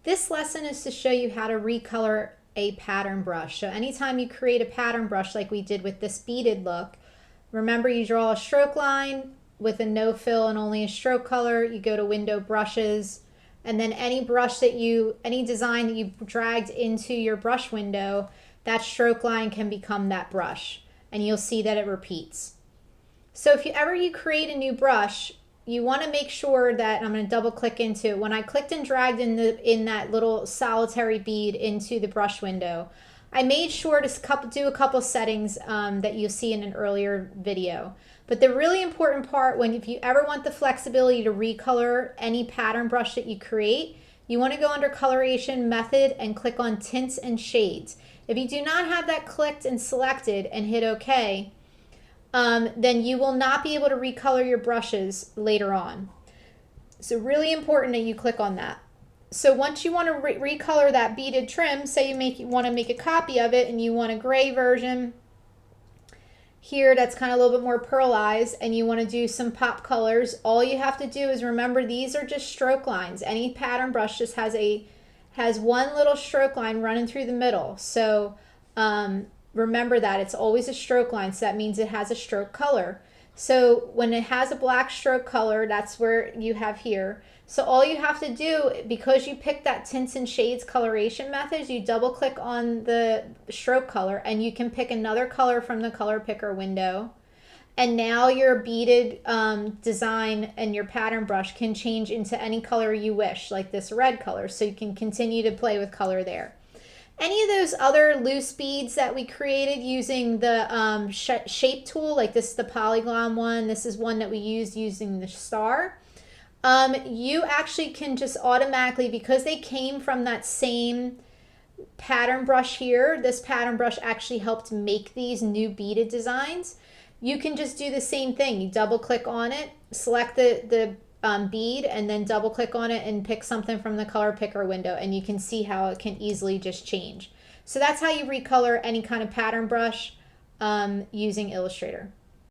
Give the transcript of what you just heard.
This lesson is to show you how to recolor a pattern brush. So anytime you create a pattern brush like we did with this beaded look, remember you draw a stroke line with a no fill and only a stroke color. You go to window brushes, and then any design that you dragged into your brush window, that stroke line can become that brush, and you'll see that it repeats. So if you create a new brush, you want to make sure that, I'm going to double click into it. When I clicked and dragged in that little solitary bead into the brush window, I made sure to do a couple settings that you'll see in an earlier video. But the really important part, if you ever want the flexibility to recolor any pattern brush that you create, you want to go under coloration method and click on tints and shades. If you do not have that clicked and selected and hit OK, then you will not be able to recolor your brushes later on. So really important that you click on that. So once you want to recolor that beaded trim, say you want to make a copy of it and you want a gray version here that's kind of a little bit more pearlized, and you want to do some pop colors, all you have to do is remember these are just stroke lines. Any pattern brush just has one little stroke line running through the middle. So remember that it's always a stroke line, so that means it has a stroke color. So when it has a black stroke color, that's where you have here. So all you have to do, because you picked that tints and shades coloration method, you double click on the stroke color and you can pick another color from the color picker window. And now your beaded design and your pattern brush can change into any color you wish, like this red color, so you can continue to play with color there. Any of those other loose beads that we created using the shape tool, like this is the polygon one, this is one that we used using the star, you actually can just automatically, because they came from that same pattern brush here, this pattern brush actually helped make these new beaded designs. You can just do the same thing. You double click on it, select the bead, and then double click on it and pick something from the color picker window, and you can see how it can easily just change. So that's how you recolor any kind of pattern brush using Illustrator.